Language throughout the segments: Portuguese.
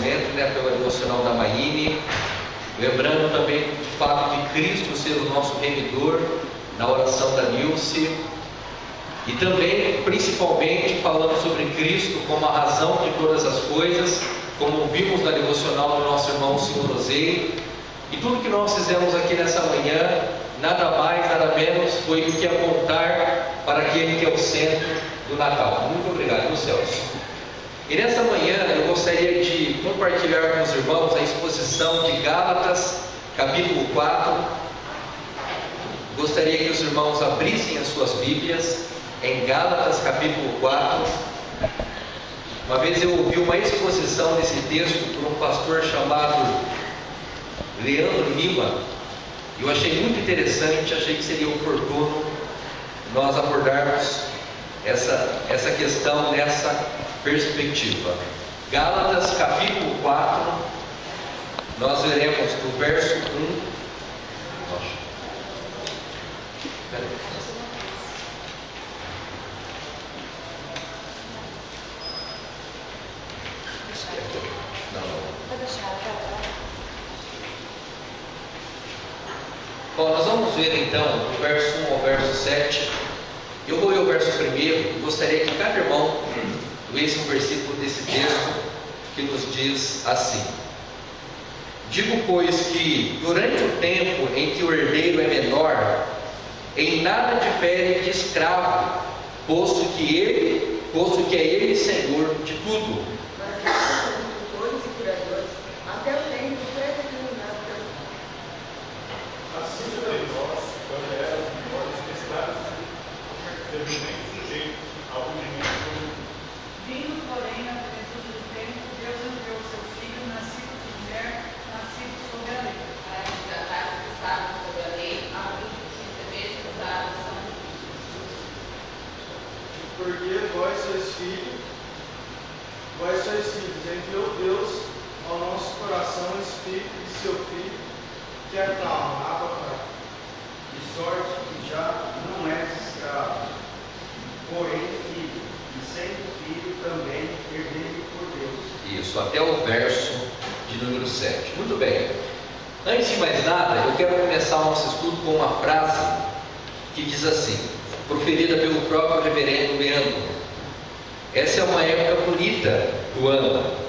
conhecimento, né, pela devocional da Maíne, lembrando também de fato de Cristo ser o nosso remidor, na oração da Nilce, e também, principalmente, falando sobre Cristo como a razão de todas as coisas, como vimos na devocional do nosso irmão Senhor Osei. E tudo que nós fizemos aqui nessa manhã, nada mais, nada menos, foi do que apontar para aquele que é o centro do Natal. Muito obrigado, meus Celso. E nessa manhã eu gostaria de compartilhar com os irmãos a exposição de Gálatas, capítulo 4. Gostaria que os irmãos abrissem as suas Bíblias em Gálatas, capítulo 4. Uma vez eu ouvi uma exposição desse texto por um pastor chamado Leandro Lima, e eu achei muito interessante, achei que seria oportuno nós abordarmos essa questão nessa perspectiva. Gálatas capítulo 4, nós veremos do verso 1. Bom, nós vamos ver então do verso 1 ao verso 7. Eu vou ler o verso primeiro e gostaria que cada irmão lesse um versículo desse texto que nos diz assim: digo, pois, que durante o tempo em que o herdeiro é menor, em nada difere de escravo, posto que é ele senhor de tudo. Mas são tutores e curadores até o tempo pré-determinado pelo Pai. Assim também nós, quando éramos menores, escravos, devemos sujeitos ao rudimento do mundo. Vindo, porém, na plenitude do tempo, Deus enviou seu Filho, nascido de mulher, nascido sob a lei, para resgatar os que estavam sob a lei, a fim de que recebessem os dados são porque vós sois filhos, enviou Deus ao nosso coração o Espírito de seu Filho, que acalma a água para, de sorte que já não és escravo, porém filho, e sendo filho também herdeiro por Deus. Isso, até o verso de número 7. Muito bem. Antes de mais nada, eu quero começar o nosso estudo com uma frase que diz assim, proferida pelo próprio reverendo Leandro: essa é uma época bonita do ano.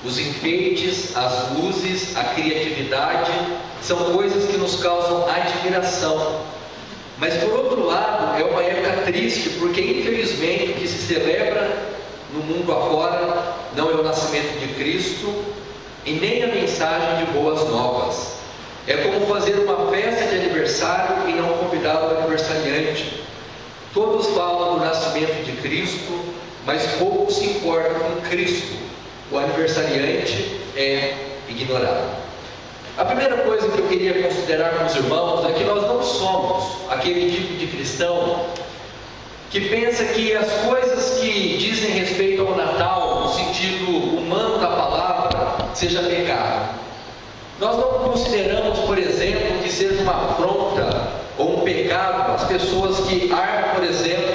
Os enfeites, as luzes, a criatividade são coisas que nos causam admiração. Mas por outro lado, é uma época triste, porque infelizmente o que se celebra no mundo afora não é o nascimento de Cristo e nem a mensagem de boas novas. É como fazer uma festa de aniversário e não convidar o aniversariante. Todos falam do nascimento de Cristo, mas poucos se importam com Cristo. O aniversariante é ignorado. A primeira coisa que eu queria considerar com os irmãos é que nós não somos aquele tipo de cristão que pensa que as coisas que dizem respeito ao Natal, no sentido humano da palavra, seja pecado. Nós não consideramos, por exemplo, que seja uma afronta ou um pecado as pessoas que armam, por exemplo,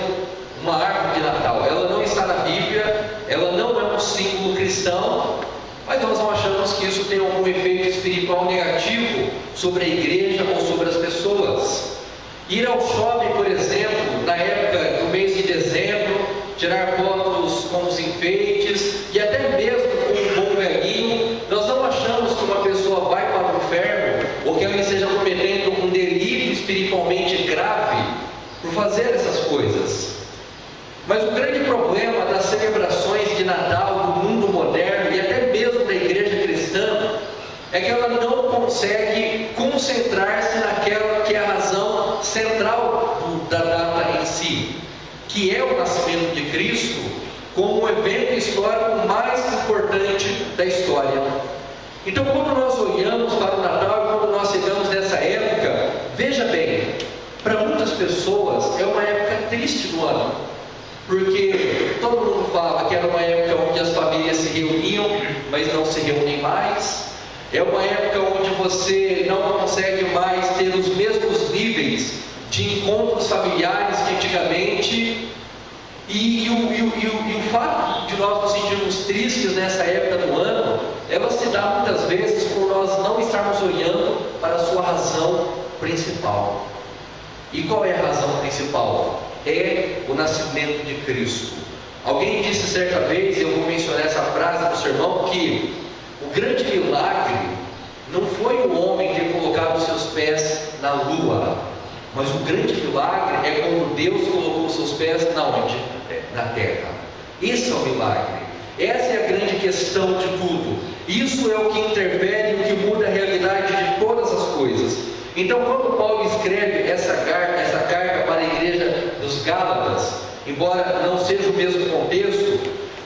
uma árvore de Natal. Ela não está na Bíblia, ela não é um símbolo cristão, mas nós não achamos que isso tem algum efeito espiritual negativo sobre a igreja ou sobre as pessoas. Ir ao shopping, por exemplo, na época do mês de dezembro, tirar fotos com os enfeites e até mesmo com um bom velhinho, nós não achamos que uma pessoa vai para o inferno ou que ela esteja cometendo um delito espiritualmente grave por fazer essas coisas. Mas o grande problema das celebrações de Natal do mundo moderno e até mesmo da igreja cristã é que ela não consegue concentrar-se naquela que é a razão central da data em si, que é o nascimento de Cristo como o evento histórico mais importante da história. Então, quando nós olhamos para o Natal e quando nós chegamos nessa época, veja bem, para muitas pessoas é uma época triste do ano, porque todo mundo fala que era uma época onde as famílias se reuniam, mas não se reúnem mais. É uma época onde você não consegue mais ter os mesmos níveis de encontros familiares que antigamente. E o fato de nós nos sentirmos tristes nessa época do ano, ela dá muitas vezes por nós não estarmos olhando para a sua razão principal. E qual é a razão principal? É o nascimento de Cristo. Alguém disse certa vez, e eu vou mencionar essa frase no sermão, que o grande milagre não foi o homem ter colocado os seus pés na lua, mas o grande milagre é quando Deus colocou os seus pés na onde? Na terra. Esse é o milagre. Essa é a grande questão de tudo. Isso é o que interfere, o que muda a realidade de todas as coisas. Então, quando Paulo escreve essa carta para a igreja dos Gálatas, embora não seja o mesmo contexto,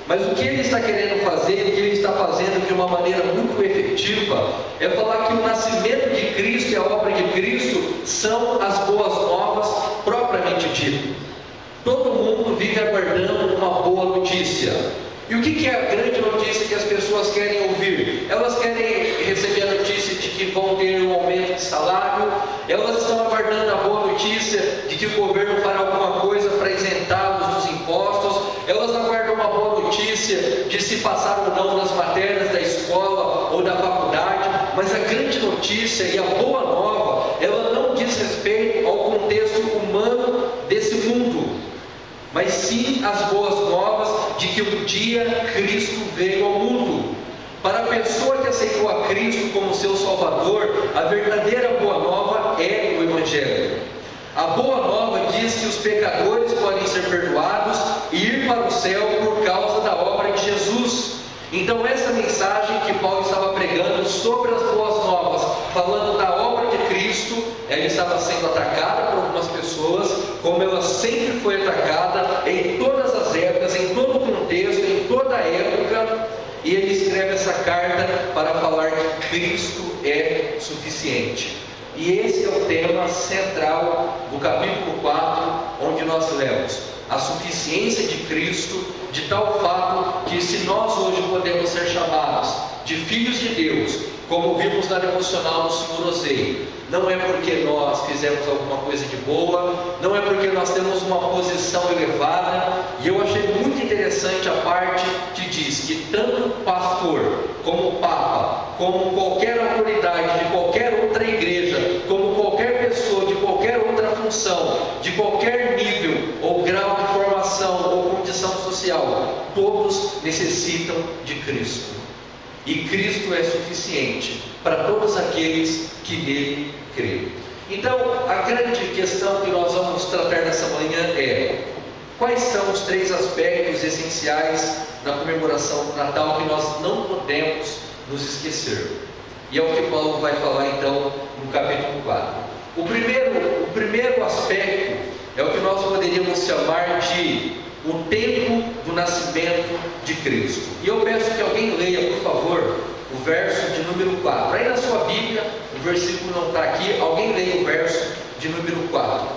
mas o que ele está querendo fazer, o que ele está fazendo de uma maneira muito efetiva, é falar que o nascimento de Cristo e a obra de Cristo são as boas novas propriamente dito. Todo mundo vive aguardando uma boa notícia. E o que é a grande notícia que as pessoas querem ouvir? Elas querem receber a notícia de que vão ter um aumento de salário, elas estão aguardando a boa notícia de que o governo fará alguma coisa para isentá-los dos impostos, elas aguardam uma boa notícia de se passar ou não nas matérias da escola ou da faculdade, mas a grande notícia e a boa nova, ela não diz respeito ao contexto humano desse mundo, mas sim as boas novas de que um dia Cristo veio ao mundo. Para a pessoa que aceitou a Cristo como seu Salvador, a verdadeira boa nova é o Evangelho. A boa nova diz que os pecadores podem ser perdoados e ir para o céu por causa da obra de Jesus. Então essa mensagem que Paulo estava pregando sobre as boas novas, falando da obra de Cristo, ela estava sendo atacada por algumas pessoas, como ela sempre foi atacada em todas as épocas, em todo o contexto, em toda a época, e ele escreve essa carta para falar que Cristo é suficiente. E esse é o tema central do capítulo 4, onde nós lemos a suficiência de Cristo, de tal fato que se nós hoje podemos ser chamados de filhos de Deus, como vimos na devocional do Senhor Osei, não é porque nós fizemos alguma coisa de boa, não é porque nós temos uma posição elevada, e eu achei muito interessante a parte que diz que tanto o pastor, como o Papa, como qualquer autoridade de qualquer outra igreja, como qualquer pessoa de qualquer outra função, de qualquer nível ou grau de formação ou condição social, todos necessitam de Cristo. E Cristo é suficiente para todos aqueles que nele creem. Então, a grande questão que nós vamos tratar nessa manhã é: quais são os 3 aspectos essenciais da comemoração do Natal que nós não podemos nos esquecer? E é o que Paulo vai falar então no capítulo 4. O primeiro aspecto é o que nós poderíamos chamar de o tempo do nascimento de Cristo. E eu peço que alguém leia, por favor, o verso de número 4. Aí na sua Bíblia, o versículo não está aqui, alguém leia o verso de número 4.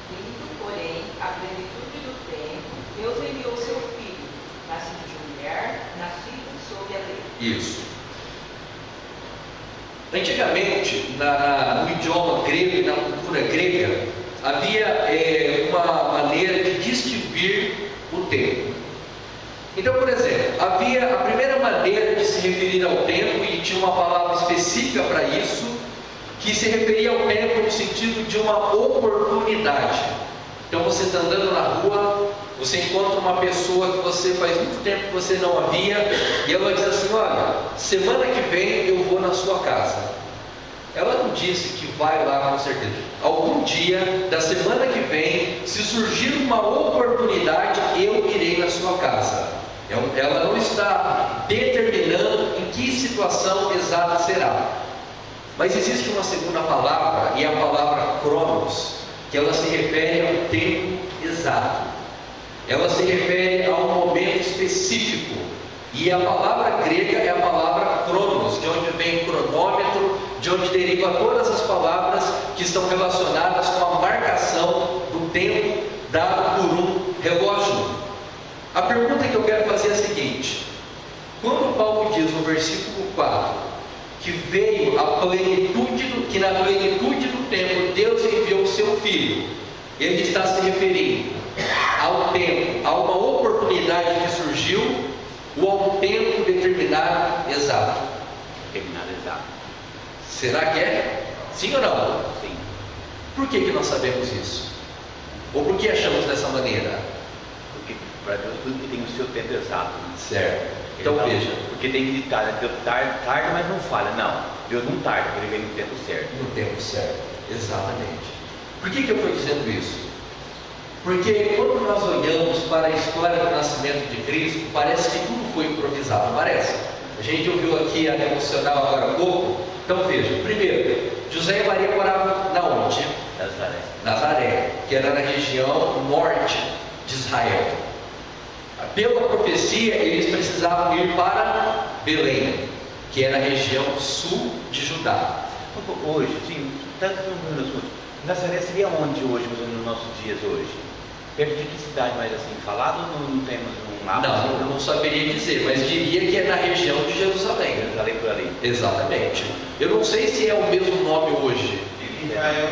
Vindo, porém, a plenitude do tempo, Deus enviou seu Filho, nascido de mulher, nascido sob a lei. Isso. Antigamente, no idioma grego e na cultura grega, havia uma maneira de distinguir o tempo. Então, por exemplo, havia a primeira maneira de se referir ao tempo, e tinha uma palavra específica para isso, que se referia ao tempo no sentido de uma oportunidade. Então, você está andando na rua, você encontra uma pessoa que você faz muito tempo que você não a via, e ela diz assim: olha, semana que vem eu vou na sua casa. Ela não disse que vai lá com certeza. Algum dia da semana que vem, se surgir uma oportunidade, eu irei na sua casa. Ela não está determinando em que situação exata será. Mas existe uma segunda palavra, e é a palavra cronos, que ela se refere ao tempo exato. Ela se refere a um momento específico. E a palavra grega é a palavra cronos, de onde vem cronômetro, de onde deriva todas as palavras que estão relacionadas com a marcação do tempo dado por um relógio. A pergunta que eu quero fazer é a seguinte: quando Paulo diz no versículo 4 que veio a plenitude, que na plenitude do tempo Deus enviou o seu Filho, ele está se referindo ao tempo, a uma oportunidade que surgiu, ou a um tempo determinado exato? Determinado exato. Será que é? Sim ou não? Sim. Por que nós sabemos isso? Ou por que achamos dessa maneira? Porque para Deus tudo tem o seu tempo exato. Né? Certo. Então Ele não- veja, Porque tem que estar, Deus tarda, mas não falha. Não, Deus não tarda, porque ele vem no tempo certo. no tempo certo. Exatamente. Por que eu estou dizendo isso? Porque quando nós olhamos para a história do nascimento de Cristo, parece que tudo foi improvisado, não parece? A gente ouviu aqui a devocional agora há pouco. Então veja, primeiro, José e Maria moravam na onde? Nazaré. Nazaré, que era na região norte de Israel. Pela profecia, eles precisavam ir para Belém, que é na região sul de Judá. Hoje, sim, tanto no assunto. Nazaré seria onde hoje, nos nossos dias hoje? Perto de que cidade mais assim falado ou não temos um mapa? Não, não saberia dizer, mas diria que é na região de Jerusalém. Jerusalém por ali. Exatamente. Eu não sei se é o mesmo nome hoje. Israel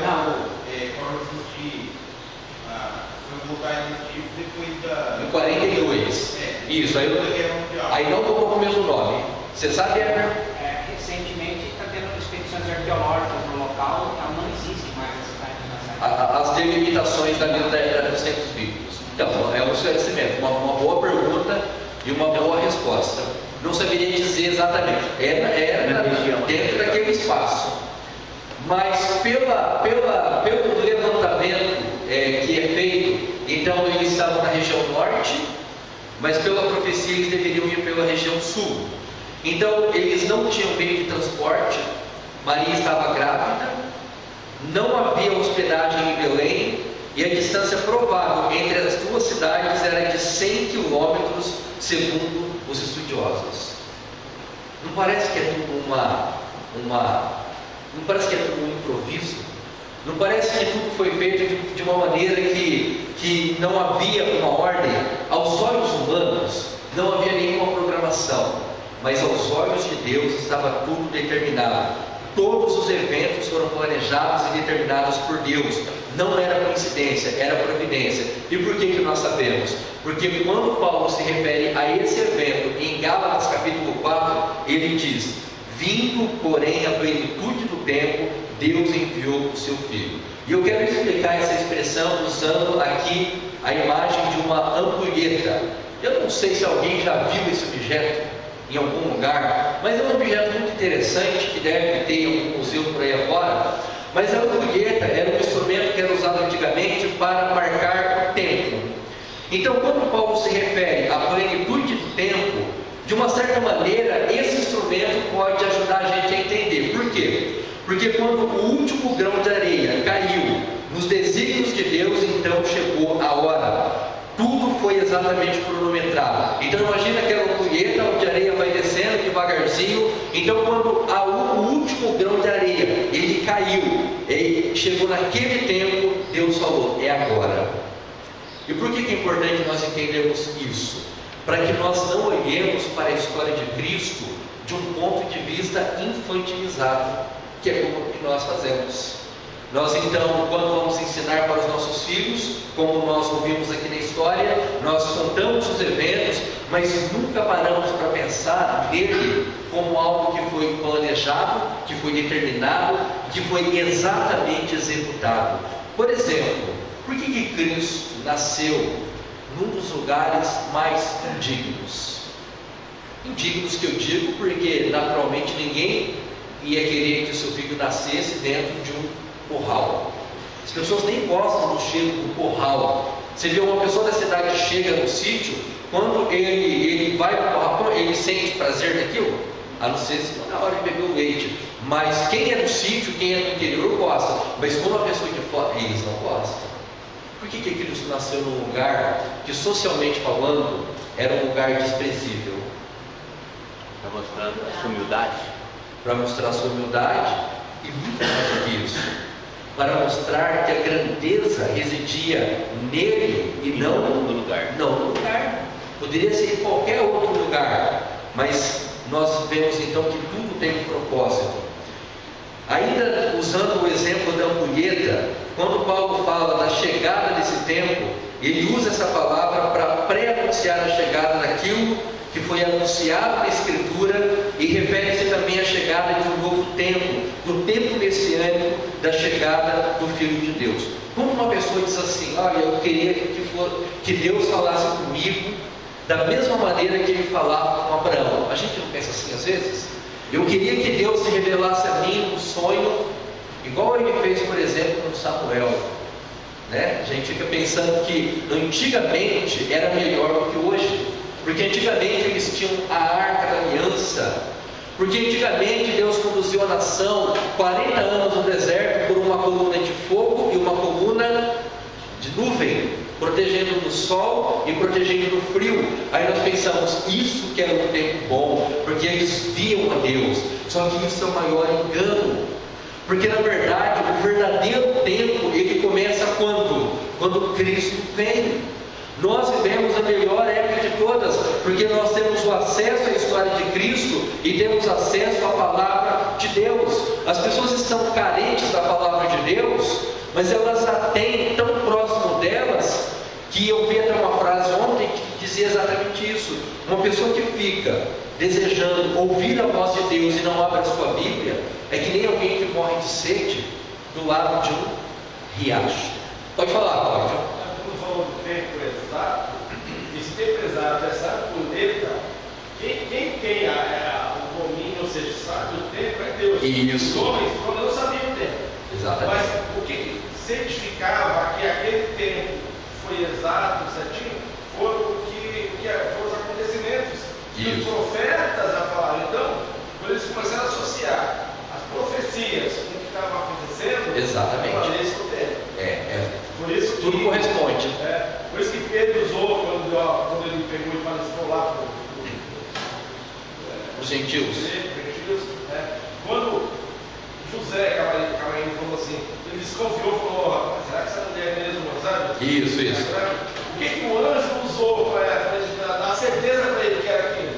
quando existir, foi voltar a existir depois da. Em 42. Isso, aí não tocou com o mesmo nome. Você sabe, Edgar? Recentemente está tendo expedições arqueológicas no local, então não existe mais a cidade de Nazaré. As delimitações dos tempos bíblicos. Então, é um esclarecimento, uma boa pergunta e uma boa resposta. Não saberia dizer exatamente. Era dentro daquele espaço. Mas pelo levantamento que é feito, então eles estavam na região norte, mas pela profecia eles deveriam ir pela região sul. Então eles não tinham meio de transporte, Maria estava grávida, não havia hospedagem em Belém, e a distância provável entre as duas cidades era de 100 quilômetros, segundo os estudiosos. Não parece que é tudo não parece que é tudo um improviso? Não parece que tudo foi feito de uma maneira que não havia uma ordem? Aos olhos humanos não havia nenhuma programação, mas aos olhos de Deus estava tudo determinado. Todos os eventos foram planejados e determinados por Deus. Não era coincidência, era providência. E por que nós sabemos? Porque quando Paulo se refere a esse evento em Gálatas capítulo 4, ele diz: vindo, porém, a plenitude do tempo, Deus enviou o seu Filho. E eu quero explicar essa expressão usando aqui a imagem de uma ampulheta. Eu não sei se alguém já viu esse objeto em algum lugar, mas é um objeto muito interessante que deve ter em algum museu por aí afora. Mas a ampulheta era um instrumento que era usado antigamente para marcar o tempo. Então, quando Paulo se refere à plenitude do tempo, de uma certa maneira, esse instrumento pode ajudar a gente a entender. Por quê? Porque quando o último grão de areia caiu nos desígnios de Deus, então chegou a hora. Tudo foi exatamente cronometrado. Então imagina aquela ampulheta onde a areia vai descendo devagarzinho. Então quando o último grão de areia ele caiu, ele chegou naquele tempo, Deus falou: é agora. E por que é importante nós entendermos isso? Para que nós não olhemos para a história de Cristo de um ponto de vista infantilizado, que é como que nós fazemos. Nós então, quando vamos ensinar para os nossos filhos, como nós ouvimos aqui na história, nós contamos os eventos, mas nunca paramos para pensar nele como algo que foi planejado, que foi determinado, que foi exatamente executado. Por exemplo, por que Cristo nasceu num dos lugares mais indignos? Indignos que eu digo porque naturalmente ninguém ia querer que o seu filho nascesse dentro de um curral. As pessoas nem gostam do cheiro do curral. Você vê uma pessoa da cidade que chega no sítio, quando ele vai para o curral, ele sente prazer naquilo? A não ser se na hora de beber o leite. Mas quem é do sítio, quem é do interior gosta. Mas quando a pessoa de fora, eles não gostam. Por que Cristo nasceu num lugar que, socialmente falando, era um lugar desprezível? Para mostrar a sua humildade. Para mostrar a sua humildade e muito mais do que isso, para mostrar que a grandeza residia nele e não no lugar. Não no lugar. Poderia ser em qualquer outro lugar, mas nós vemos então que tudo tem um propósito. Ainda usando o exemplo da ampulheta, quando Paulo fala da chegada desse tempo, ele usa essa palavra para pré-anunciar a chegada daquilo que foi anunciado na Escritura, e refere-se também à chegada de um novo tempo, do tempo messiânico da chegada do Filho de Deus. Quando uma pessoa diz assim: olha, eu queria que Deus falasse comigo da mesma maneira que ele falava com Abraão. A gente não pensa assim às vezes? Eu queria que Deus se revelasse a mim num sonho, igual ele fez, por exemplo, com Samuel. A gente fica pensando que antigamente era melhor do que hoje, porque antigamente eles tinham a Arca da Aliança, porque antigamente Deus conduziu a nação 40 anos no deserto por uma coluna de fogo e uma coluna de nuvem, protegendo do sol e protegendo do frio. Aí nós pensamos, isso que era um tempo bom, porque eles viam a Deus. Só que isso é o maior engano, porque na verdade o verdadeiro tempo ele começa quando? Quando Cristo vem. Nós vivemos a melhor época de todas, porque nós temos o acesso à história de Cristo e temos acesso à palavra de Deus. As pessoas estão carentes da palavra de Deus, mas elas a têm tão próximo delas, que eu vi até uma frase ontem que dizia exatamente isso. Uma pessoa que fica desejando ouvir a voz de Deus e não abre a sua Bíblia, é que nem alguém que morre de sede do lado de um riacho. Pode falar, Cláudio. Quando falou do tempo exato, esse tempo exato é exato por ele, tá? Quem tem o domínio, ou seja, sabe o tempo, é Deus. Isso. Os homens não sabiam o tempo. Exatamente. Mas o que certificava que aquele tempo foi exato, certinho, foram os acontecimentos. E os profetas já falaram. Então, quando eles começaram a associar as profecias com o que estava acontecendo, exatamente, falei isso no tempo. Por isso tudo corresponde. Por isso que Pedro usou quando ele pegou e falou lá para os gentios. Quando José Camarino falou assim, ele desconfiou e falou: será que essa mulher é mesmo, sabe? Isso. O que o anjo usou para dar certeza para ele que era aquilo?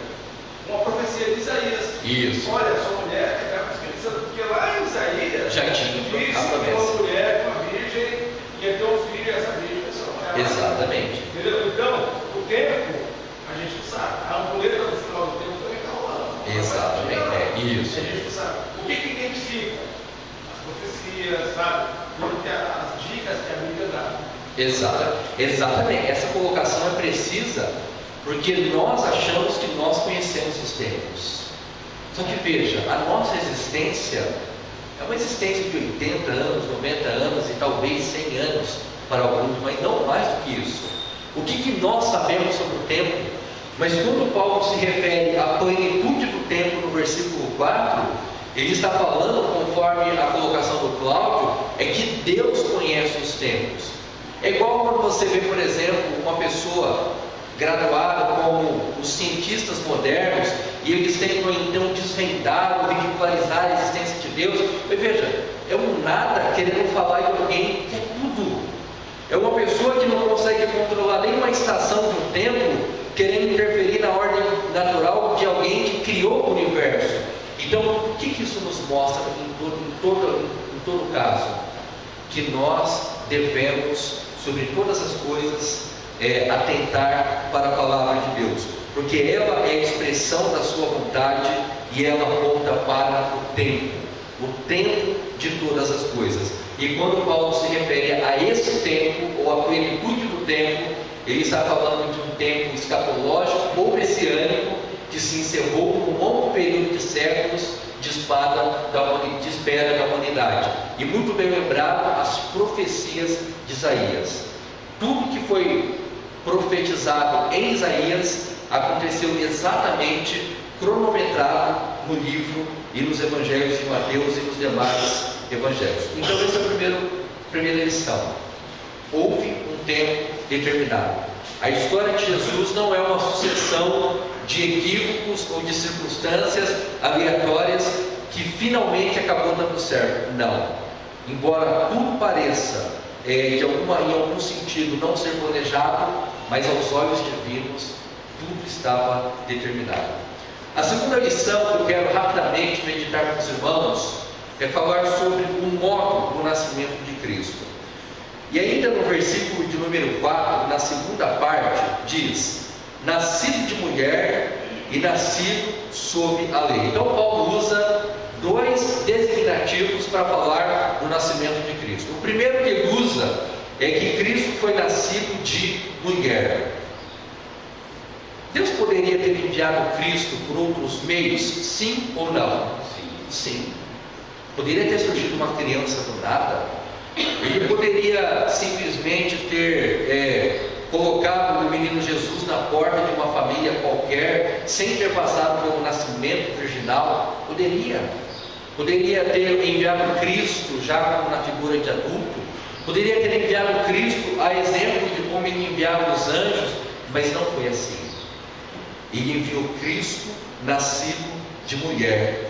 Uma profecia de Isaías. Isso. Olha, sua mulher é a Espírito Santo, porque lá em Isaías já tinha disse que uma mulher, uma virgem, ia ter um filho, e essa virgem é exatamente. Entendeu? Então, o tempo, a gente não sabe. A ampulheta no final do tempo também está rolando. Exatamente, isso. A gente não sabe. O que identifica? As profecias, sabe? As dicas que a Bíblia dá. Exatamente. Essa colocação é precisa, porque nós achamos que nós conhecemos os tempos. Só que veja, a nossa existência é uma existência de 80 anos, 90 anos e talvez 100 anos para alguns, mas não mais do que isso. O que nós sabemos sobre o tempo? Mas quando Paulo se refere à plenitude do tempo no versículo 4, ele está falando, conforme a colocação do Cláudio, é que Deus conhece os tempos. É igual quando você vê, por exemplo, uma pessoa graduada como os cientistas modernos, e eles tentam então desvendar ou ridicularizar a existência de Deus. Mas veja, é um nada querendo falar de alguém que é tudo. É uma pessoa que não consegue controlar nem uma estação de um tempo, querendo interferir na ordem natural de alguém que criou o universo. Então, o que isso nos mostra em todo caso? Que nós devemos, sobre todas as coisas, atentar para a palavra de Deus, porque ela é a expressão da sua vontade e ela aponta para o tempo de todas as coisas. E quando Paulo se refere a esse tempo, ou a plenitude do tempo, ele está falando de um tempo escatológico ou messiânico que se encerrou num longo período de séculos de espera da humanidade. E muito bem lembrado as profecias de Isaías. Tudo que foi profetizado em Isaías aconteceu exatamente cronometrado no livro e nos evangelhos de Mateus e nos demais evangelhos. Então essa é a primeira lição. Houve um tempo determinado. A história de Jesus não é uma sucessão de equívocos ou de circunstâncias aleatórias que finalmente acabou dando certo. Não. Embora tudo pareça em algum sentido não ser planejado, mas aos olhos divinos tudo estava determinado. A segunda lição que eu quero rapidamente meditar com os irmãos é falar sobre o modo do nascimento de Cristo. E ainda no versículo de número 4, na segunda parte, diz: nascido de mulher e nascido sob a lei. Então Paulo usa dois designativos para falar do nascimento de Cristo. O primeiro que ele usa é que Cristo foi nascido de mulher. Deus poderia ter enviado Cristo por outros meios? Sim ou não? Sim. Poderia ter surgido uma criança do nada. Ele poderia simplesmente ter colocado o menino Jesus na porta de uma família qualquer, sem ter passado pelo nascimento virginal. Poderia ter enviado Cristo já na figura de adulto. Poderia ter enviado Cristo a exemplo de como ele enviava os anjos, mas não foi assim. Ele enviou Cristo nascido de mulher.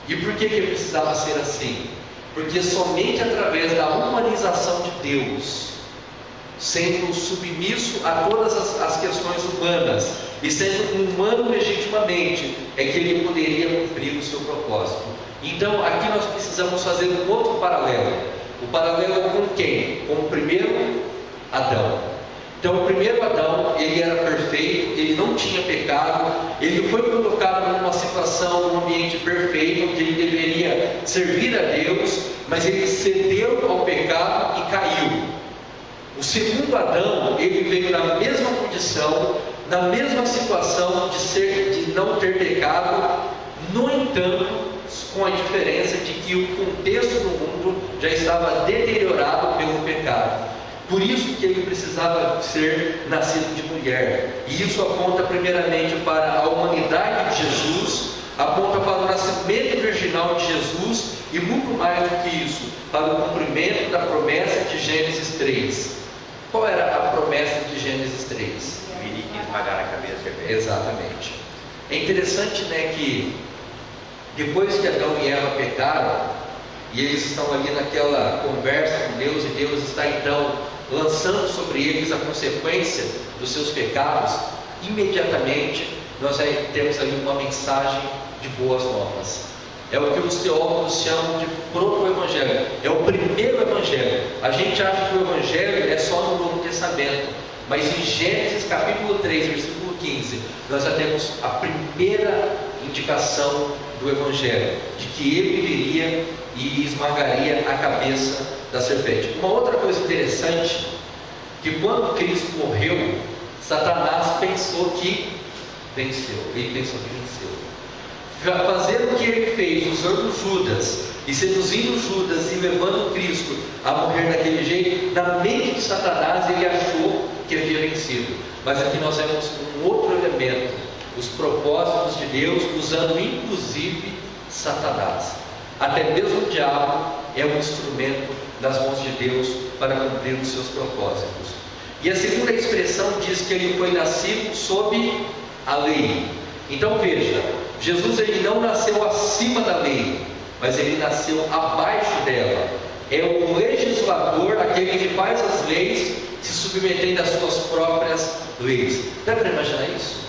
E por que precisava ser assim? Porque somente através da humanização de Deus, sendo submisso a todas as questões humanas e sendo humano legitimamente, é que ele poderia cumprir o seu propósito. Então aqui nós precisamos fazer um outro paralelo. O paralelo com quem? Com o primeiro Adão. Então o primeiro Adão, ele era perfeito, ele não tinha pecado, ele foi colocado numa situação, num ambiente perfeito, onde ele deveria servir a Deus, mas ele cedeu ao pecado e caiu. O segundo Adão, ele veio na mesma condição, na mesma situação de não ter pecado, no entanto, com a diferença de que o contexto do mundo já estava deteriorado pelo pecado. Por isso que ele precisava ser nascido de mulher. E isso aponta primeiramente para a humanidade de Jesus, aponta para o nascimento virginal de Jesus e muito mais do que isso, para o cumprimento da promessa de Gênesis 3. Qual era a promessa de Gênesis 3? Vir e esmagar a cabeça da serpente. Exatamente. É interessante, né, que depois que Adão e Eva pecaram, e eles estão ali naquela conversa com Deus, e Deus está então lançando sobre eles a consequência dos seus pecados, imediatamente nós temos ali uma mensagem de boas novas. É o que os teólogos chamam de proto-evangelho, é o primeiro evangelho. A gente acha que o evangelho é só no Novo Testamento, mas em Gênesis capítulo 3, versículo 15, nós já temos a primeira indicação do evangelho, de que ele viria e esmagaria a cabeça da serpente. Uma outra coisa interessante, que quando Cristo morreu, Satanás pensou que venceu. Ele pensou que venceu. Fazendo o que ele fez, usando Judas e seduzindo Judas e levando Cristo a morrer daquele jeito, na mente de Satanás ele achou que havia vencido. Mas aqui nós vemos um outro elemento, os propósitos de Deus, usando inclusive Satanás. Até mesmo o diabo é um instrumento nas mãos de Deus para cumprir os seus propósitos. E a segunda expressão diz que ele foi nascido sob a lei. Então veja, Jesus ele não nasceu acima da lei, mas ele nasceu abaixo dela. É o legislador, aquele que faz as leis, se submetendo às suas próprias leis. Dá para imaginar isso?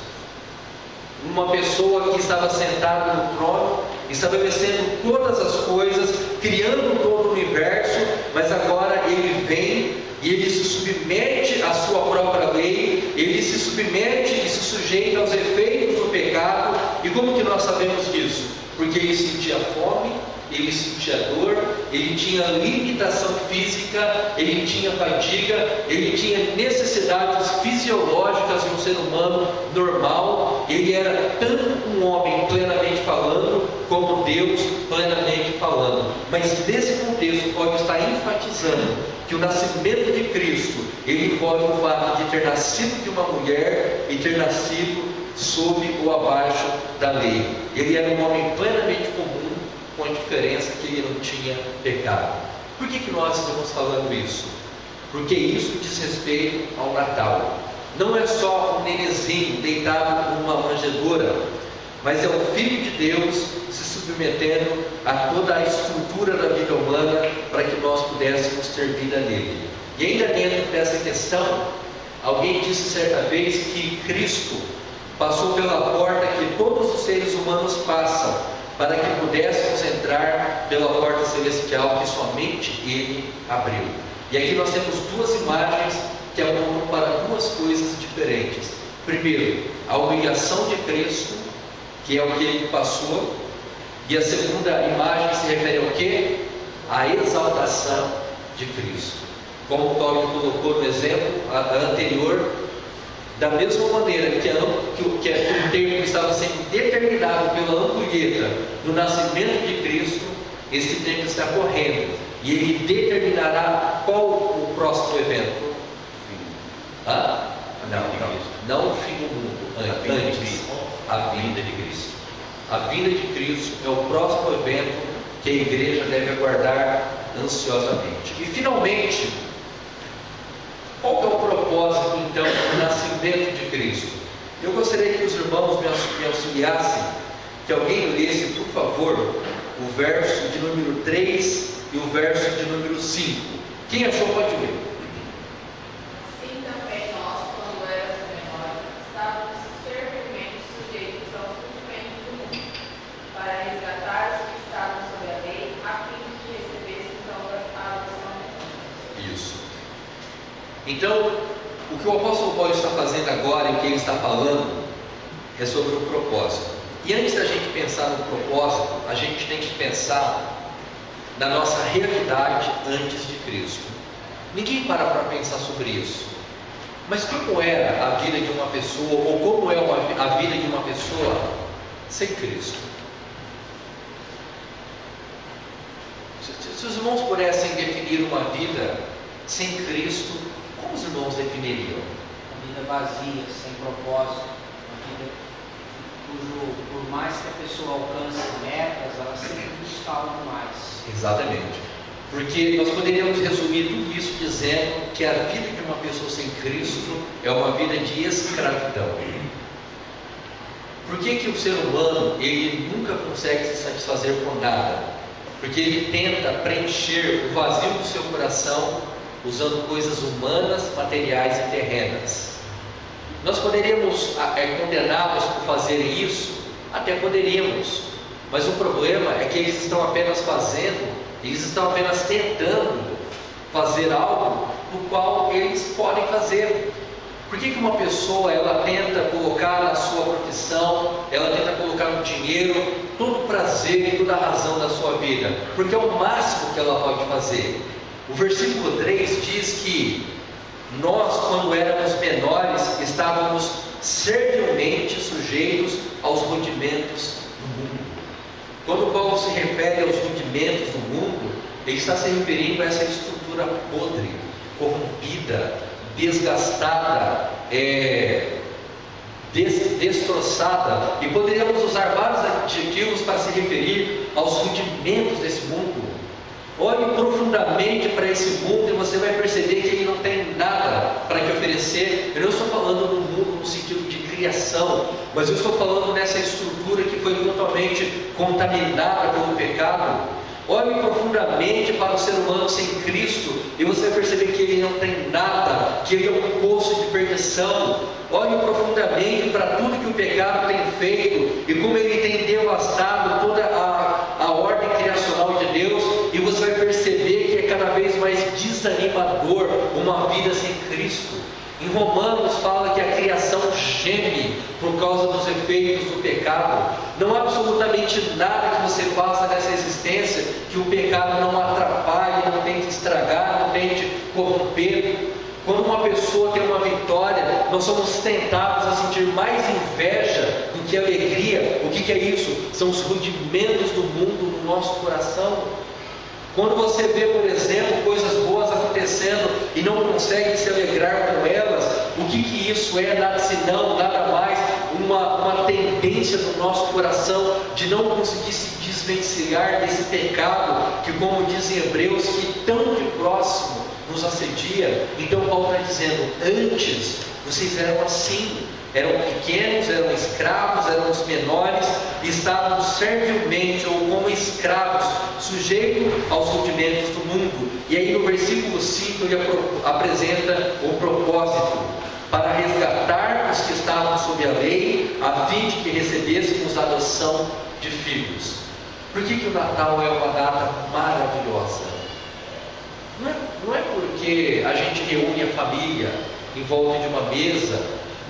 Uma pessoa que estava sentada no trono, estabelecendo todas as coisas, criando todo o universo, mas agora ele vem e ele se submete à sua própria lei, ele se submete e se sujeita aos efeitos do pecado. E como que nós sabemos disso? Porque ele sentia fome, ele sentia dor, ele tinha limitação física, ele tinha fadiga, ele tinha necessidades fisiológicas de um ser humano normal. Ele era tanto um homem plenamente falando, como Deus plenamente falando. Mas nesse contexto pode estar enfatizando que o nascimento de Cristo, ele envolve o fato de ter nascido de uma mulher e ter nascido sob ou abaixo da lei. Ele era um homem plenamente comum, com a diferença que ele não tinha pecado. Por que nós estamos falando isso? Porque isso diz respeito ao Natal. Não é só um nenezinho deitado numa manjedoura, mas é o Filho de Deus se submetendo a toda a estrutura da vida humana para que nós pudéssemos ter vida nele. E ainda dentro dessa questão, alguém disse certa vez que Cristo passou pela porta que todos os seres humanos passam, para que pudéssemos entrar pela porta celestial que somente Ele abriu. E aqui nós temos duas imagens que apontam para duas coisas diferentes. Primeiro, a humilhação de Cristo, que é o que Ele passou, e a segunda imagem se refere ao quê? A exaltação de Cristo. Como o Paulo colocou no exemplo anterior, da mesma maneira que o tempo estava sendo determinado pela ampulheta do nascimento de Cristo, esse tempo está correndo, e Ele determinará qual o próximo evento. Não o fim do mundo, antes a vinda de Cristo. A vinda de Cristo é o próximo evento que a igreja deve aguardar ansiosamente. E finalmente, qual é o propósito então do nascimento de Cristo? Eu gostaria que os irmãos me auxiliassem, que alguém lesse, por favor, o verso de número 3 e o verso de número 5. Quem achou pode ler. Assim também nós, quando éramos menores, estávamos servilmente sujeitos ao sofrimento do mundo, para resgatar os que estavam sob a lei, a fim de que recebessem então a adoção de filhos. Isso. Então, o que o apóstolo Paulo está fazendo agora, e o que ele está falando, é sobre o propósito. E antes da gente pensar no propósito, a gente tem que pensar na nossa realidade antes de Cristo. Ninguém para pensar sobre isso. Mas como era a vida de uma pessoa, ou como é a vida de uma pessoa sem Cristo? Se os irmãos pudessem definir uma vida sem Cristo, como os irmãos definiriam? Uma vida vazia, sem propósito, uma vida cujo, por mais que a pessoa alcance metas, ela sempre busca algo mais. Exatamente. Porque nós poderíamos resumir tudo isso dizendo que a vida de uma pessoa sem Cristo é uma vida de escravidão. Por que o ser humano ele nunca consegue se satisfazer com nada? Porque ele tenta preencher o vazio do seu coração usando coisas humanas, materiais e terrenas. Nós poderíamos condená-los por fazerem isso? Até poderíamos. Mas o problema é que eles estão apenas tentando fazer algo do qual eles podem fazer. Por que uma pessoa ela tenta colocar na sua profissão, ela tenta colocar no dinheiro todo o prazer e toda a razão da sua vida? Porque é o máximo que ela pode fazer. O versículo 3 diz que nós, quando éramos menores, estávamos servilmente sujeitos aos rudimentos do mundo. Quando Paulo se refere aos rudimentos do mundo, ele está se referindo a essa estrutura podre, corrompida, desgastada, destroçada. E poderíamos usar vários adjetivos para se referir aos rudimentos desse mundo. Olhe profundamente para esse mundo e você vai perceber que ele não tem nada para te oferecer. Eu não estou falando do mundo no sentido de criação, mas eu estou falando nessa estrutura que foi totalmente contaminada pelo pecado. Olhe profundamente para o ser humano sem Cristo e você vai perceber que ele não tem nada, que ele é um poço de perdição. Olhe profundamente para tudo que o pecado tem feito e como ele tem devastado toda a ordem criacional de Deus, e você vai perceber que é cada vez mais desanimador uma vida sem Cristo. Em Romanos fala que a criação geme por causa dos efeitos do pecado. Não há absolutamente nada que você faça nessa existência que o pecado não atrapalhe, não tente estragar, não tente corromper. Quando uma pessoa tem uma vitória, nós somos tentados a sentir mais inveja do que alegria. O que é isso? São os rudimentos do mundo no nosso coração. Quando você vê, por exemplo, coisas boas acontecendo e não consegue se alegrar com elas, o que isso é? Nada senão, nada mais, uma tendência do nosso coração de não conseguir se desvencilhar desse pecado que, como dizem Hebreus, que tão de próximo nos assedia. Então Paulo está dizendo, antes vocês eram assim, eram pequenos, eram escravos, eram os menores, estavam servilmente ou como escravos, sujeitos aos rudimentos do mundo. E aí no versículo 5 ele apresenta o propósito: para resgatar os que estavam sob a lei, a fim de que recebêssemos a adoção de filhos. Por que o Natal é uma data maravilhosa? Não é porque a gente reúne a família em volta de uma mesa,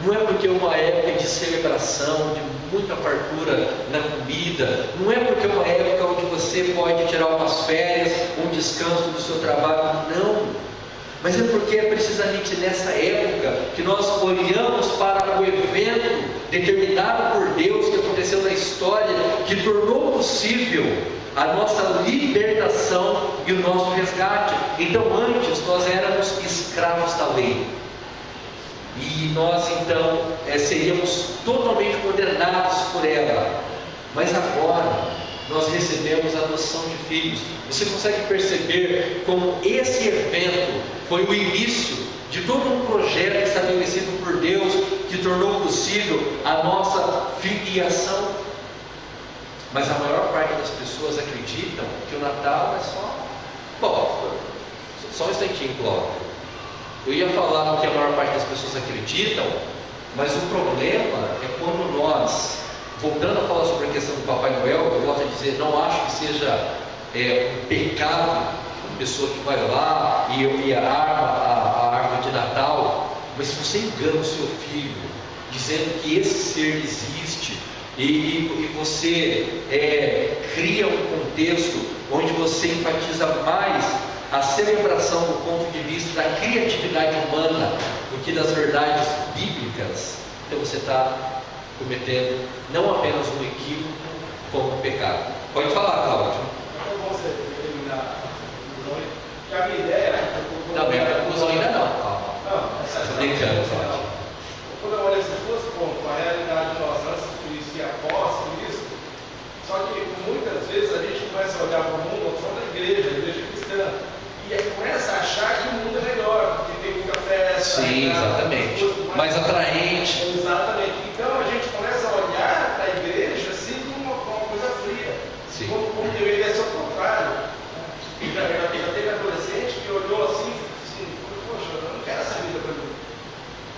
não é porque é uma época de celebração, de muita fartura na comida, não é porque é uma época onde você pode tirar umas férias, um descanso do seu trabalho, não. Mas é porque é precisamente nessa época que nós olhamos para o evento determinado por Deus que aconteceu na história, que tornou possível a nossa libertação e o nosso resgate. Então antes nós éramos escravos da lei, e nós então seríamos totalmente condenados por ela. Mas agora nós recebemos a adoção de filhos. Você consegue perceber como esse evento foi o início de todo um projeto estabelecido por Deus, que tornou possível a nossa filiação. Mas a maior parte das pessoas acreditam que o Natal é só... Bom, só um instantinho, Cláudio. Eu ia falar no que a maior parte das pessoas acreditam, mas o problema é quando nós, voltando a falar sobre a questão do Papai Noel, eu volto a dizer, não acho que seja um pecado a pessoa que vai lá e arma a árvore de Natal, mas se você engana o seu filho, dizendo que esse ser existe, e você cria um contexto onde você enfatiza mais a celebração do ponto de vista da criatividade humana do que das verdades bíblicas, então você está cometendo não apenas um equívoco, como um pecado. Pode falar, Cláudio. Então você terminar a conclusão, que a minha ideia é... Não, minha conclusão ainda não. Não, estou brincando, Cláudio. Quando eu olho esses dois pontos, a realidade de nós antes de Cristo e após Cristo, só que muitas vezes a gente começa a olhar para o mundo, só da igreja cristã, e aí começa a achar que o mundo é melhor, porque tem muita festa. Sim, exatamente. Mais atraente. Exatamente. Então a gente começa a olhar para a igreja assim como uma coisa fria. Sim. Como deveria ser o contrário. Já teve adolescente que olhou assim, poxa, eu não quero essa vida para mim.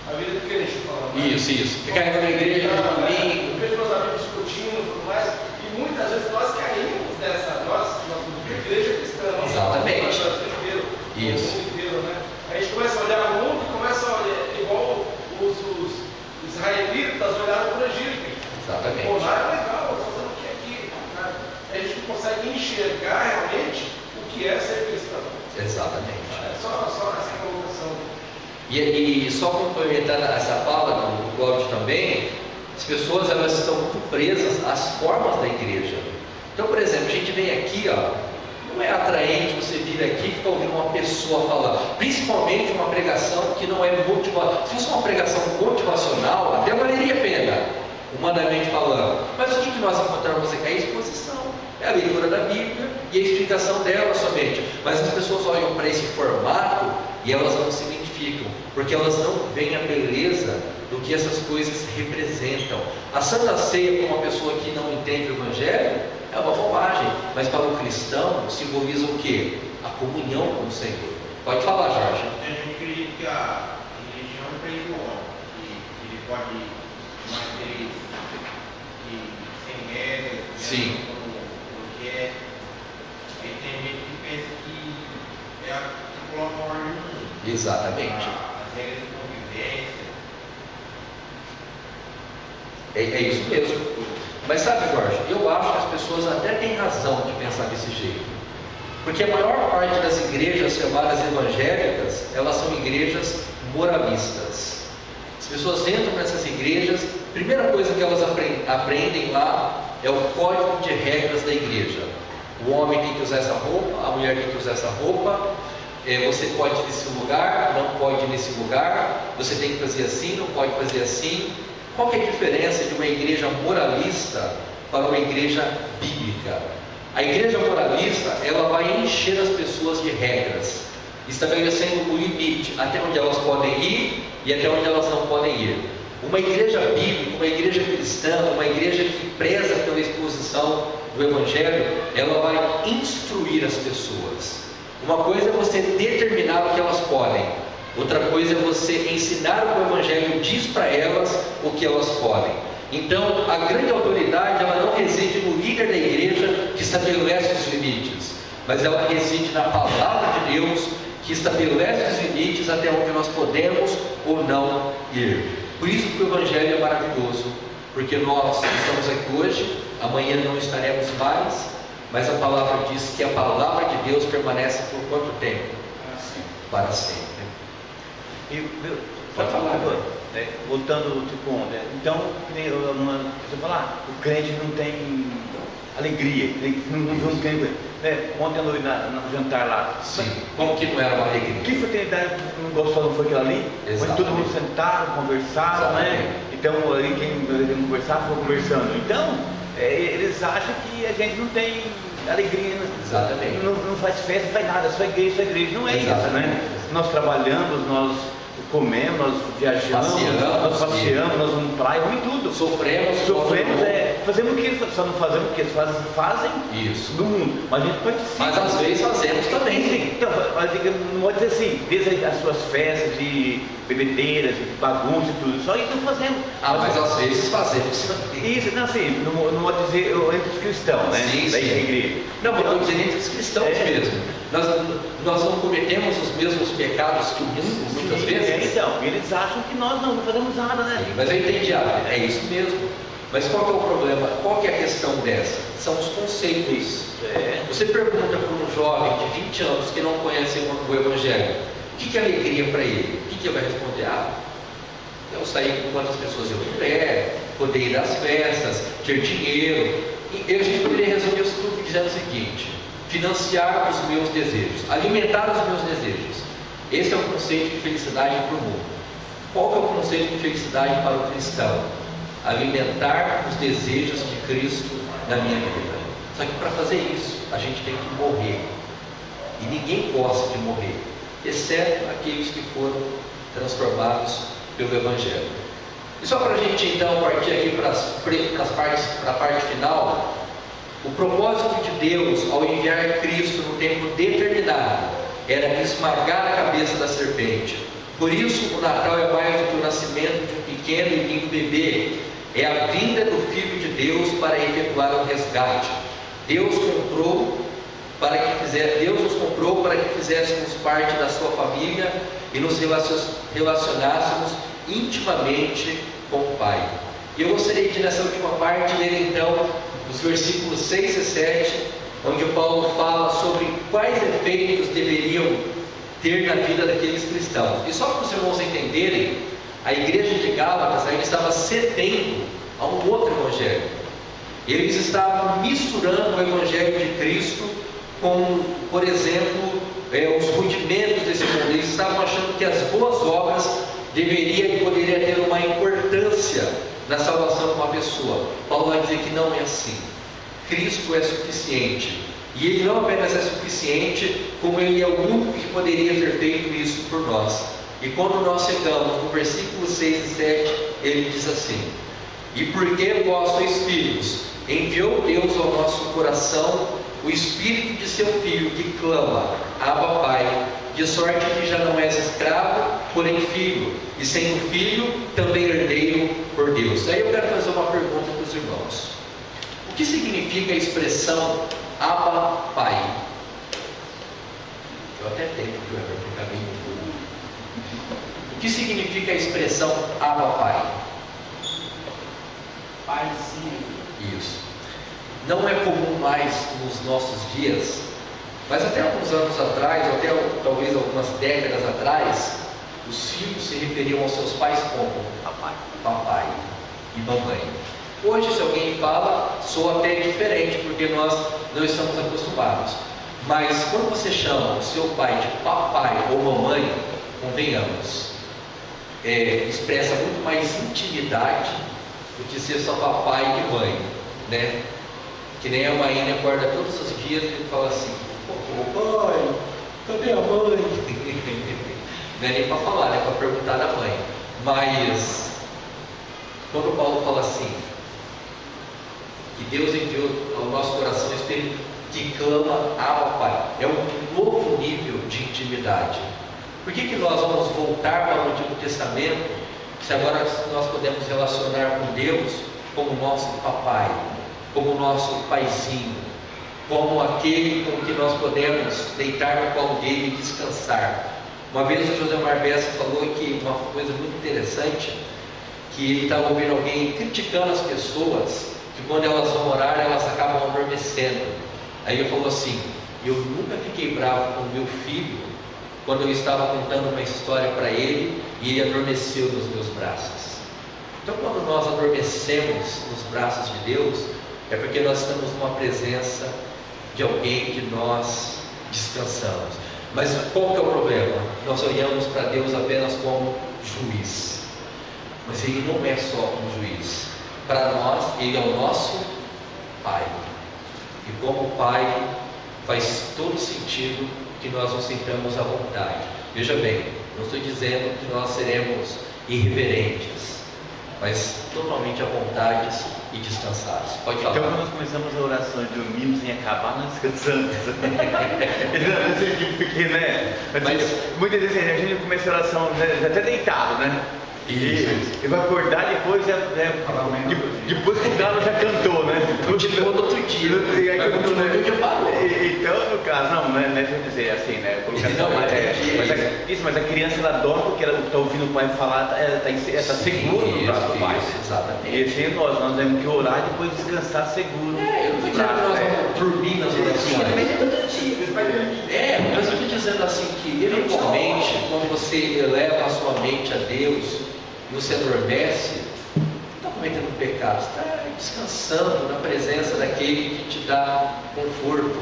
A vida do crente, falando. Isso. Ficar indo na igreja no domingo. Eu vejo meus amigos discutindo e tudo mais, e muitas vezes nós caímos nessa, nós igreja cristã. Exatamente. Isso. Né? A gente começa a olhar o mundo e começa a olhar igual os israelitas olharam para o Egito. Exatamente. Pô, lá é legal, estou fazendo o que aqui? Né? A gente não consegue enxergar realmente o que é ser cristão. Exatamente. É só essa colocação. E só complementando essa fala do Cláudio também, as pessoas elas estão muito presas às formas da igreja. Então, por exemplo, a gente vem aqui, não é atraente você vir aqui e ficar ouvindo uma pessoa falar, principalmente uma pregação que não é motivacional. Se fosse uma pregação motivacional, até valeria a pena, humanamente falando. Mas o que nós encontramos aqui é a exposição, é a leitura da Bíblia e a explicação dela somente. Mas as pessoas olham para esse formato e elas não se identificam, porque elas não veem a beleza do que essas coisas representam. A Santa Ceia, para uma pessoa que não entende o Evangelho, é uma bobagem, mas para o cristão simboliza o quê? A comunhão com o Senhor. Pode falar, Jorge. A gente acredita que a religião prende o homem, que ele pode ir mais feliz, sem regras, sim, como quer. Aí tem gente que pensa que é a que coloca a ordem no mundo. Exatamente. As regras de convivência. É isso mesmo. Mas sabe, Jorge, eu acho que as pessoas até têm razão de pensar desse jeito. Porque a maior parte das igrejas chamadas evangélicas, elas são igrejas moralistas. As pessoas entram nessas igrejas, a primeira coisa que elas aprendem lá é o código de regras da igreja. O homem tem que usar essa roupa, a mulher tem que usar essa roupa, você pode ir nesse lugar, não pode ir nesse lugar, você tem que fazer assim, não pode fazer assim. Qual que é a diferença de uma igreja moralista para uma igreja bíblica? A igreja moralista, ela vai encher as pessoas de regras, estabelecendo o limite até onde elas podem ir e até onde elas não podem ir. Uma igreja bíblica, uma igreja cristã, uma igreja que preza pela exposição do Evangelho, ela vai instruir as pessoas. Uma coisa é você determinar o que elas podem, outra coisa é você ensinar o que o Evangelho diz para elas o que elas podem. Então, a grande autoridade, ela não reside no líder da igreja que estabelece os limites, mas ela reside na palavra de Deus que estabelece os limites até onde nós podemos ou não ir. Por isso que o Evangelho é maravilhoso, porque nós estamos aqui hoje, amanhã não estaremos mais, mas a palavra diz que a palavra de Deus permanece por quanto tempo? Para sempre. E, pode falar agora, né? Voltando ao tipo, né? Então, você falar, o crente não tem alegria, não tem, né? Ontem à noite no jantar lá. Sim, como que não era uma alegria? Que fraternidade não gostou, não foi aquilo ali? Onde todo mundo sentaram, conversaram, né? Então, ali quem conversava, foi conversando. Então, eles acham que a gente não tem alegria, exatamente. Não faz festa, não faz nada, só igreja. Não é exatamente isso, né? Nós trabalhamos, nós comemos, nós viajamos, nós passeamos, nós vamos pra praia, vamos em tudo. Sofremos, fazemos o que eles só não fazemos o que eles fazem isso no mundo, mas a gente participa. Mas às vezes fazemos também. Sim. Então, não pode dizer assim, desde as suas festas de bebedeiras, de bagunça e tudo, só isso não fazemos. Mas às vezes fazemos. Isso, não, assim, não pode dizer entre os cristãos, né? Sim, da igreja. Não, mas eu vou dizer entre os cristãos mesmo. Nós não cometemos os mesmos pecados que o mundo, muitas vezes. Então, eles acham que nós não fazemos nada, né? Sim, mas eu entendi, é isso mesmo. Mas qual que é o problema? Qual que é a questão dessa? São os conceitos. Você pergunta para um jovem de 20 anos que não conhece o Evangelho, o que é alegria para ele? O que ele vai responder? Eu sair com quantas pessoas eu quiser, poder ir às festas, ter dinheiro. E a gente poderia resumir isso tudo dizendo o seguinte: financiar os meus desejos, alimentar os meus desejos. Esse é o conceito de felicidade para o mundo. Qual que é o conceito de felicidade para o cristão? Alimentar os desejos de Cristo na minha vida. Só que para fazer isso, a gente tem que morrer. E ninguém gosta de morrer, exceto aqueles que foram transformados pelo Evangelho. E só para a gente então partir aqui para a parte final, o propósito de Deus ao enviar Cristo no tempo determinado era esmagar a cabeça da serpente. Por isso o Natal é mais do que o nascimento de um pequeno e lindo bebê, é a vinda do Filho de Deus para efetuar o resgate. Deus nos comprou para que fizéssemos parte da sua família e nos relacionássemos intimamente com o Pai. E eu gostaria de, nessa última parte, ler então os versículos 6 e 7, onde Paulo fala sobre quais efeitos deveriam ter na vida daqueles cristãos. E só para os irmãos entenderem, a igreja de Gálatas ainda estava cedendo a um outro evangelho. Eles estavam misturando o evangelho de Cristo com, por exemplo, os rudimentos desse mundo. Eles estavam achando que as boas obras deveriam e poderiam ter uma importância na salvação de uma pessoa. Paulo vai dizer que não é assim. Cristo é suficiente. E Ele não apenas é suficiente, como Ele é o único que poderia ter feito isso por nós. E quando nós chegamos no versículo 6 e 7, ele diz assim: e porque vós sois filhos, enviou Deus ao nosso coração o Espírito de seu Filho, que clama, Abba Pai, de sorte que já não és escravo, porém filho, e sendo filho, também herdeiro por Deus. Aí eu quero fazer uma pergunta para os irmãos: o que significa a expressão Abba Pai? Eu até tenho que ficar bem no fundo. O que significa a expressão Abba Pai? Paizinho. Isso. Não é comum mais nos nossos dias, mas até alguns anos atrás, ou até talvez algumas décadas atrás, os filhos se referiam aos seus pais como papai e mamãe. Hoje, se alguém fala, soa até diferente, porque nós não estamos acostumados. Mas quando você chama o seu pai de papai ou mamãe, convenhamos, expressa muito mais intimidade do que ser só papai e mãe, né? Que nem a mãe acorda todos os dias e fala assim: pai, cadê a mãe? Não é nem para falar, é para perguntar da mãe. Mas quando Paulo fala assim, que Deus enviou ao nosso coração o Espírito que clama ao Pai, é um novo nível de intimidade. Por que nós vamos voltar para o Antigo Testamento, se agora nós podemos relacionar com Deus como nosso papai? como o nosso paizinho, como aquele com que nós podemos deitar no colo dele e descansar. Uma vez o José Bessa falou que uma coisa muito interessante, que ele estava ouvindo alguém criticando as pessoas, que quando elas vão orar, elas acabam adormecendo. Aí ele falou assim: eu nunca fiquei bravo com meu filho quando eu estava contando uma história para ele e ele adormeceu nos meus braços. Então, quando nós adormecemos nos braços de Deus, é porque nós estamos numa presença de alguém que nós descansamos. Mas qual que é o problema? Nós olhamos para Deus apenas como juiz. Mas Ele não é só um juiz. Para nós, Ele é o nosso Pai. E como Pai, faz todo sentido que nós nos sintamos à vontade. Veja bem, não estou dizendo que nós seremos irreverentes, mas totalmente à vontade e descansados. Pode falar. Então, quando nós começamos a oração e dormimos em acabar, nós descansamos. Porque, né? Muitas vezes a gente começa a oração até deitado, né? E vai acordar depois, depois que o galo já cantou, né? Continuou no outro dia. E aí, no dia parou. Então, no caso, não é dizer assim, né? Mas a criança ela dorme porque ela está ouvindo o pai falar, ela está seguro no braço do pai. Exatamente. E assim nós temos que orar e depois descansar seguro. Eu não estou dizendo que nós vamos dormir nas orações. Mas eu estou dizendo assim que, eventualmente, quando você eleva a sua mente a Deus, e você adormece, não está cometendo um pecado, está descansando na presença daquele que te dá conforto,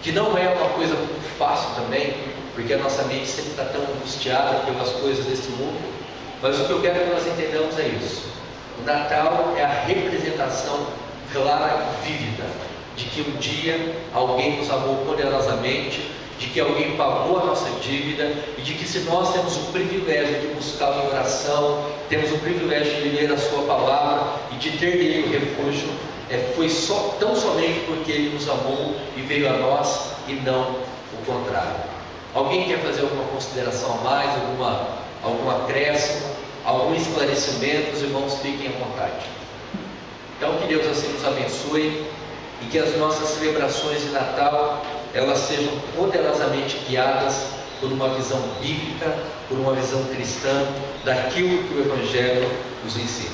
que não é uma coisa muito fácil também, porque a nossa mente sempre está tão angustiada pelas coisas desse mundo. Mas o que eu quero que nós entendamos é isso: o Natal é a representação clara e vívida de que um dia alguém nos amou poderosamente, de que alguém pagou a nossa dívida, e de que se nós temos o privilégio de buscá-lo em oração, temos o privilégio de ler a sua palavra e de ter nele o refúgio, foi tão somente porque ele nos amou e veio a nós, e não o contrário. Alguém quer fazer alguma consideração a mais, algum acréscimo, algum esclarecimento? Os irmãos fiquem à vontade. Então, que Deus assim nos abençoe, e que as nossas celebrações de Natal elas sejam poderosamente guiadas por uma visão bíblica, por uma visão cristã daquilo que o Evangelho nos ensina.